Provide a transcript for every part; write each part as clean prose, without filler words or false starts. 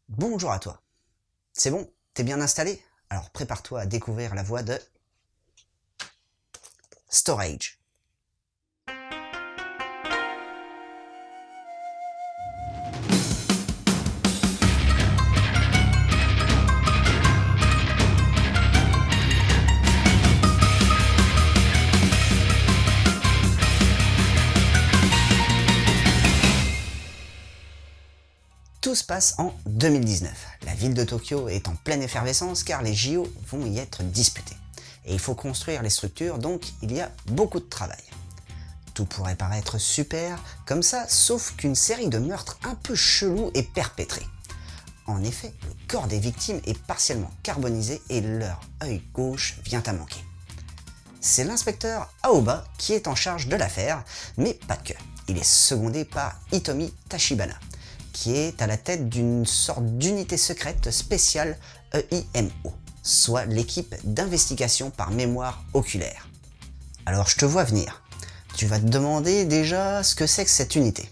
Bonjour à toi. C'est bon? T'es bien installé? Alors prépare-toi à découvrir la voix de Storage. Tout se passe en 2019. La ville de Tokyo est en pleine effervescence car les JO vont y être disputés. Et il faut construire les structures, donc il y a beaucoup de travail. Tout pourrait paraître super comme ça, sauf qu'une série de meurtres un peu chelous est perpétrée. En effet, le corps des victimes est partiellement carbonisé et leur œil gauche vient à manquer. C'est l'inspecteur Aoba qui est en charge de l'affaire, mais pas que. Il est secondé par Hitomi Tachibana, qui est à la tête d'une sorte d'unité secrète spéciale EIMO, soit l'équipe d'investigation par mémoire oculaire. Alors je te vois venir. Tu vas te demander déjà ce que c'est que cette unité.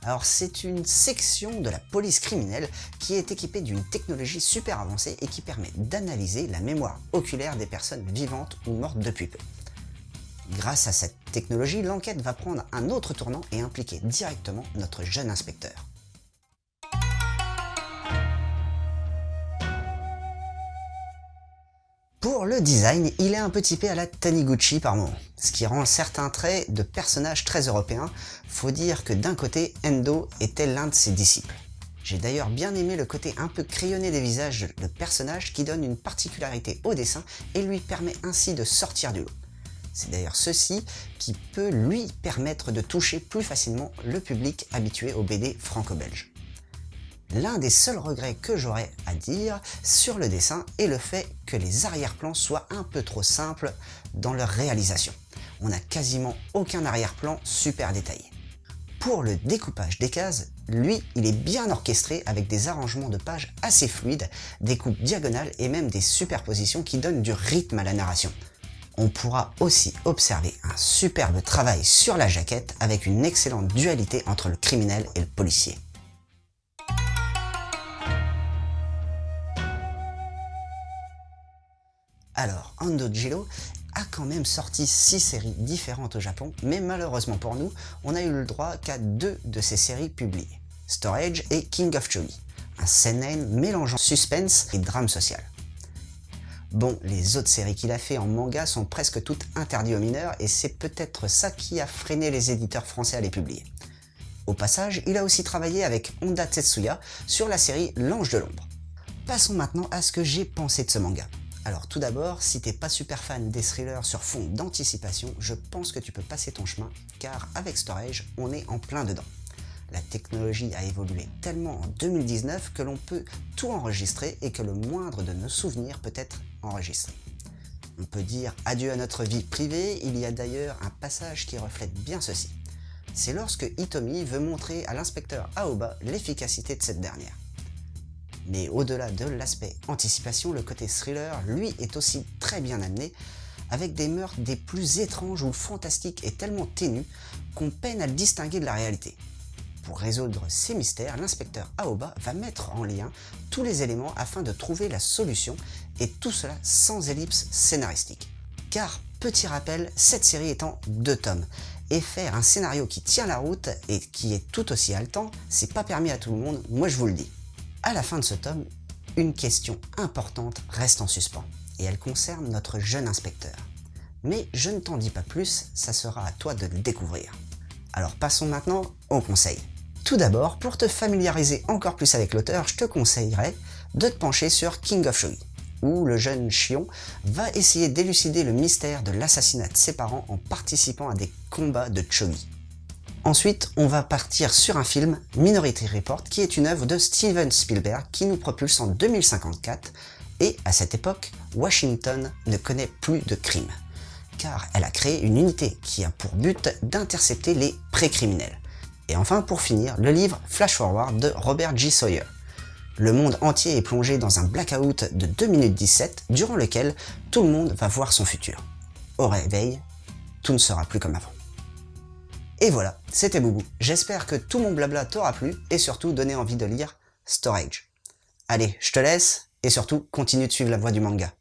Alors c'est une section de la police criminelle qui est équipée d'une technologie super avancée et qui permet d'analyser la mémoire oculaire des personnes vivantes ou mortes depuis peu. Grâce à cette technologie, l'enquête va prendre un autre tournant et impliquer directement notre jeune inspecteur. Pour le design, il est un peu typé à la Taniguchi par moment, ce qui rend certains traits de personnages très européens. Faut dire que d'un côté, Endo était l'un de ses disciples. J'ai d'ailleurs bien aimé le côté un peu crayonné des visages de personnages qui donne une particularité au dessin et lui permet ainsi de sortir du lot. C'est d'ailleurs ceci qui peut lui permettre de toucher plus facilement le public habitué aux BD franco-belges. L'un des seuls regrets que j'aurais à dire sur le dessin est le fait que les arrière-plans soient un peu trop simples dans leur réalisation. On n'a quasiment aucun arrière-plan super détaillé. Pour le découpage des cases, lui, il est bien orchestré avec des arrangements de pages assez fluides, des coupes diagonales et même des superpositions qui donnent du rythme à la narration. On pourra aussi observer un superbe travail sur la jaquette avec une excellente dualité entre le criminel et le policier. Alors, Ando Jiro a quand même sorti 6 séries différentes au Japon, mais malheureusement pour nous, on n'a eu le droit qu'à 2 de ces séries publiées, Storage et King of Chogi, un seinen mélangeant suspense et drame social. Bon, les autres séries qu'il a fait en manga sont presque toutes interdites aux mineurs et c'est peut-être ça qui a freiné les éditeurs français à les publier. Au passage, il a aussi travaillé avec Honda Tetsuya sur la série L'Ange de l'Ombre. Passons maintenant à ce que j'ai pensé de ce manga. Alors tout d'abord, si t'es pas super fan des thrillers sur fond d'anticipation, je pense que tu peux passer ton chemin, car avec Storage, on est en plein dedans. La technologie a évolué tellement en 2019 que l'on peut tout enregistrer et que le moindre de nos souvenirs peut être enregistré. On peut dire adieu à notre vie privée, il y a d'ailleurs un passage qui reflète bien ceci. C'est lorsque Hitomi veut montrer à l'inspecteur Aoba l'efficacité de cette dernière. Mais au-delà de l'aspect anticipation, le côté thriller, lui, est aussi très bien amené, avec des meurtres des plus étranges où le fantastique est tellement ténu qu'on peine à le distinguer de la réalité. Pour résoudre ces mystères, l'inspecteur Aoba va mettre en lien tous les éléments afin de trouver la solution, et tout cela sans ellipse scénaristique. Car, petit rappel, cette série est en 2 tomes, et faire un scénario qui tient la route et qui est tout aussi haletant, c'est pas permis à tout le monde, moi je vous le dis. À la fin de ce tome, une question importante reste en suspens, et elle concerne notre jeune inspecteur. Mais je ne t'en dis pas plus, ça sera à toi de le découvrir. Alors passons maintenant aux conseils. Tout d'abord, pour te familiariser encore plus avec l'auteur, je te conseillerais de te pencher sur King of Chogi, où le jeune Shion va essayer d'élucider le mystère de l'assassinat de ses parents en participant à des combats de Chogi. Ensuite, on va partir sur un film, Minority Report, qui est une œuvre de Steven Spielberg qui nous propulse en 2054, et à cette époque, Washington ne connaît plus de crimes, car elle a créé une unité qui a pour but d'intercepter les pré-criminels. Et enfin, pour finir, le livre Flash Forward de Robert J. Sawyer. Le monde entier est plongé dans un blackout de 2 minutes 17, durant lequel tout le monde va voir son futur. Au réveil, tout ne sera plus comme avant. Et voilà, c'était Boubou. J'espère que tout mon blabla t'aura plu et surtout donné envie de lire Storage. Allez, je te laisse, et surtout, continue de suivre la voie du manga.